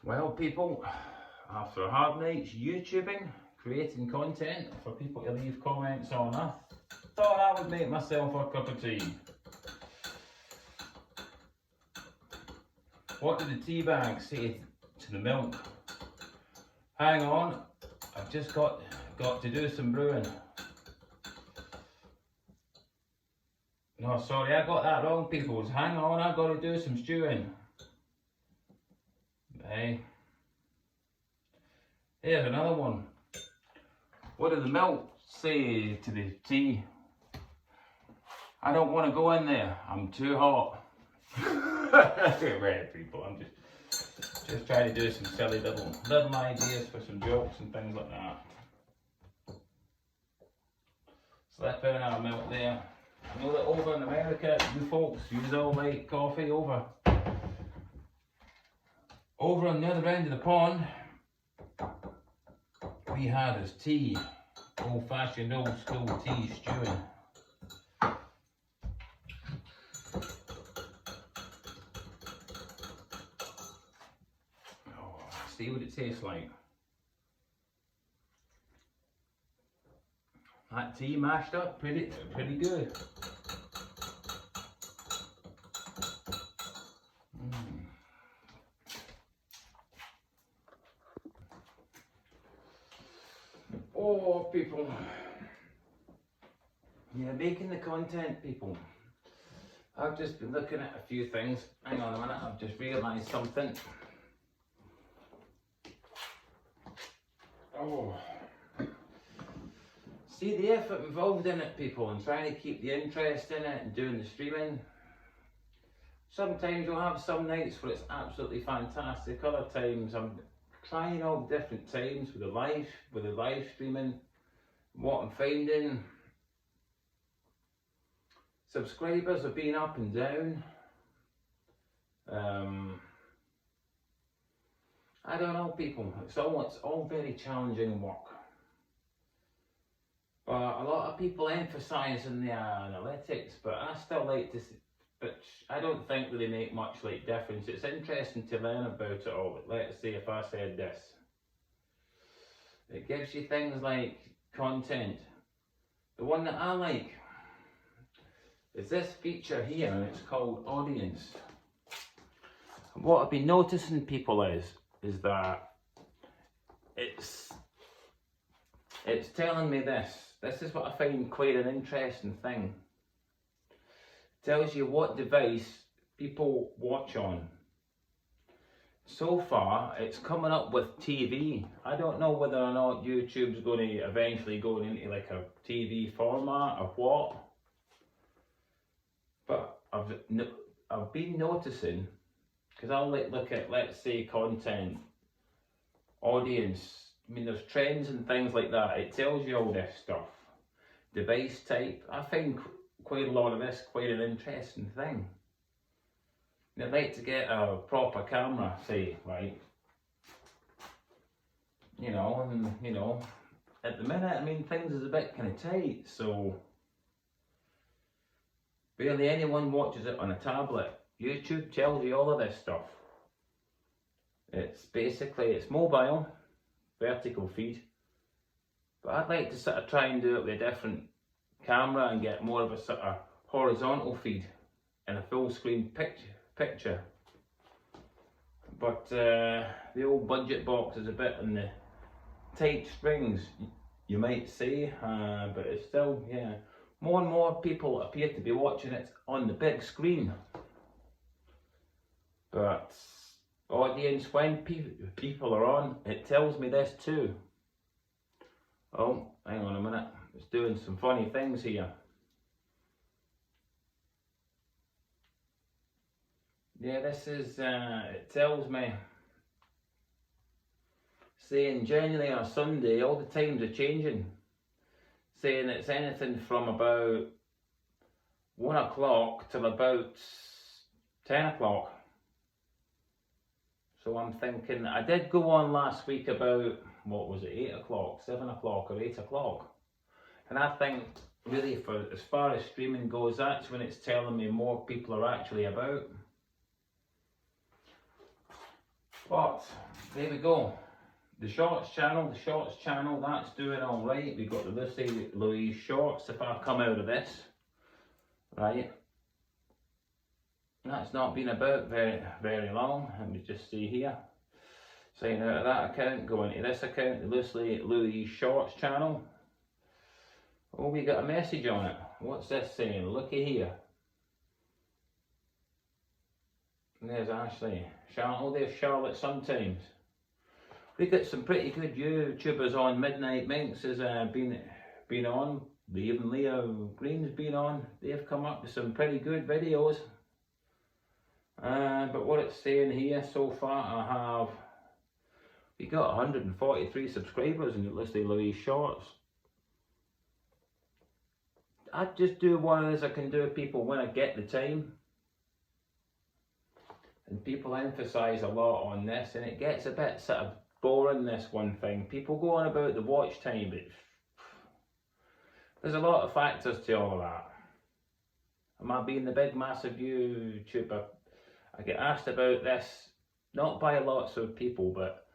Well, people, after a hard night's YouTubing, creating content for people to leave comments on, I thought I would make myself a cup of tea. What did the tea bag say to the milk? Hang on, I've just got to do some brewing. No, sorry, I got that wrong, peoples. Hang on, I've got to do some stewing. Hey. Here's another one. What did the milk say to the tea? I don't want to go in there. I'm too hot. Right, people. I'm just trying to do some silly little ideas for some jokes and things like that. Slip in our milk there. I know that over in America, you folks use all like coffee over on the other end of the pond. We had as tea, old-fashioned, old-school tea stewing. Oh, see what it tastes like. That tea mashed up, pretty good. Oh, people. Yeah, making the content, people. I've just been looking at a few things. Hang on a minute, I've just realised something. Oh. See the effort involved in it, people, and trying to keep the interest in it and doing the streaming. Sometimes you'll have some nights where it's absolutely fantastic. Other times I'm trying all different times with the live streaming. What I'm finding, subscribers have been up and down. I don't know, people. It's all very challenging work. But a lot of people emphasising the analytics, but I still like to see, but I don't think really make much like difference. It's interesting to learn about it all, but let's say if I said this. It gives you things like content. The one that I like is this feature here, and it's called audience. And what I've been noticing, people, is that it's telling me this. This is what I find quite an interesting thing. It tells you what device people watch on. So far, it's coming up with TV. I don't know whether or not YouTube's going to eventually go into like a TV format or what. But I've been noticing, because I'll look at, let's say, content, audience. I mean, there's trends and things like that. It tells you all this stuff. Device type. I find quite a lot of this quite an interesting thing. And I'd like to get a proper camera, say, right? You know, and you know, at the minute, I mean, things is a bit kind of tight, so barely anyone watches it on a tablet. YouTube tells you all of this stuff. It's basically, it's mobile, vertical feed, but I'd like to sort of try and do it with a different camera and get more of a sort of horizontal feed and a full screen picture. But the old budget box is a bit on the tight strings, you might say, but it's still, yeah, more and more people appear to be watching it on the big screen. But audience, when people are on, it tells me this too. Oh, hang on a minute, it's doing some funny things here. Yeah, this is, it tells me, saying January or Sunday, all the times are changing. Saying it's anything from about 1 o'clock till about 10 o'clock. So I'm thinking, I did go on last week about, what was it, 8 o'clock, 7 o'clock or 8 o'clock. And I think, really, for as far as streaming goes, that's when it's telling me more people are actually about. But there we go. The shorts channel, that's doing alright. We've got the Lucy Louise shorts. If I come out of this, right, that's not been about very long. Let me just see here. Sign out of that account, go into this account, the Lucy Louise shorts channel. Oh, we got a message on it. What's this saying? Looky here. There's Ashley. There's Charlotte sometimes. We got some pretty good YouTubers on. Midnight Minx has been on. Even Leo Green's been on. They've come up with some pretty good videos. But what it's saying here so far, we got 143 subscribers in the Lucy Louise Shorts. I'd just do one as I can do people when I get the time. And people emphasise a lot on this, and it gets a bit sort of boring, this one thing. People go on about the watch time, but there's a lot of factors to all of that. Am I being the big massive YouTuber? I get asked about this, not by lots of people, but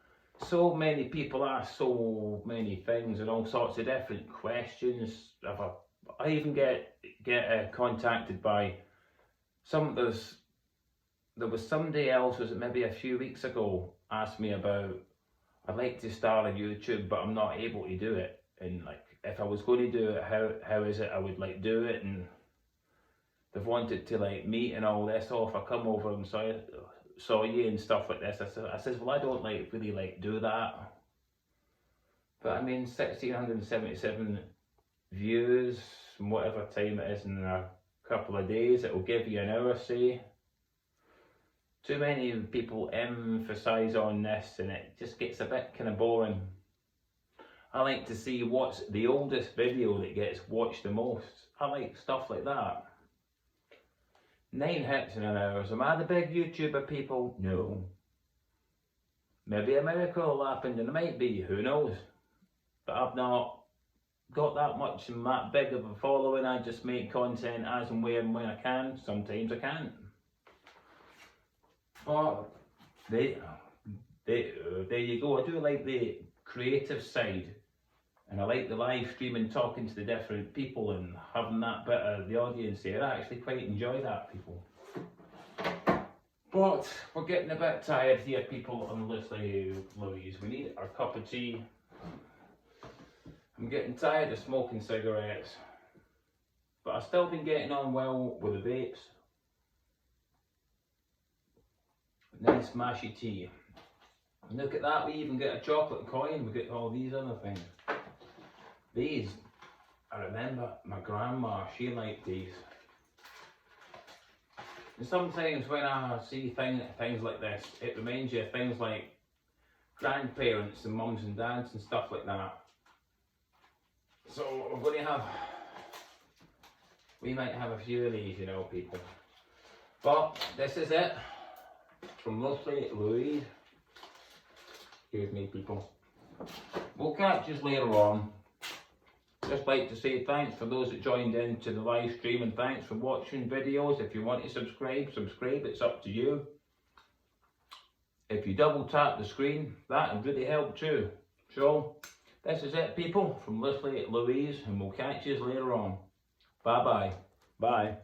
so many people ask so many things and all sorts of different questions. I even get contacted by there was somebody else, was it maybe a few weeks ago, asked me about, I'd like to start a YouTube but I'm not able to do it, and like if I was going to do it, how is it I would like do it, and they've wanted to like meet and all this. Oh, if I come over and saw you and stuff like this, I says well, I don't really do that. But I mean, 1,677 views from whatever time it is in a couple of days, it will give you an hour, say. Too many people emphasise on this and it just gets a bit kind of boring. I like to see what's the oldest video that gets watched the most. I like stuff like that. 9 hits in an hour. Am I the big YouTuber, people? No. Maybe a miracle will happen, and it might be, who knows. But I've not got that much and that big of a following. I just make content as and when I can. Sometimes I can't. But there you go. I do like the creative side, and I like the live streaming, talking to the different people and having that bit of the audience there. I actually quite enjoy that, people. But we're getting a bit tired here, people, on Lucy Louise. We need our cup of tea. I'm getting tired of smoking cigarettes, but I've still been getting on well with the vapes. Nice mashy tea. And look at that, we even get a chocolate coin. We get all these other things. These, I remember my grandma, she liked these. And sometimes when I see things like this, it reminds you of things like grandparents and mums and dads and stuff like that. So we're going to we might have a few of these, you know, people. But this is it. From Lucy Louise. Here's me, people. We'll catch you later on. Just like to say thanks for those that joined in to the live stream, and thanks for watching videos. If you want to subscribe, it's up to you. If you double tap the screen, that would really help too. So, this is it, people, from Lucy Louise, and we'll catch you later on. Bye-bye. Bye.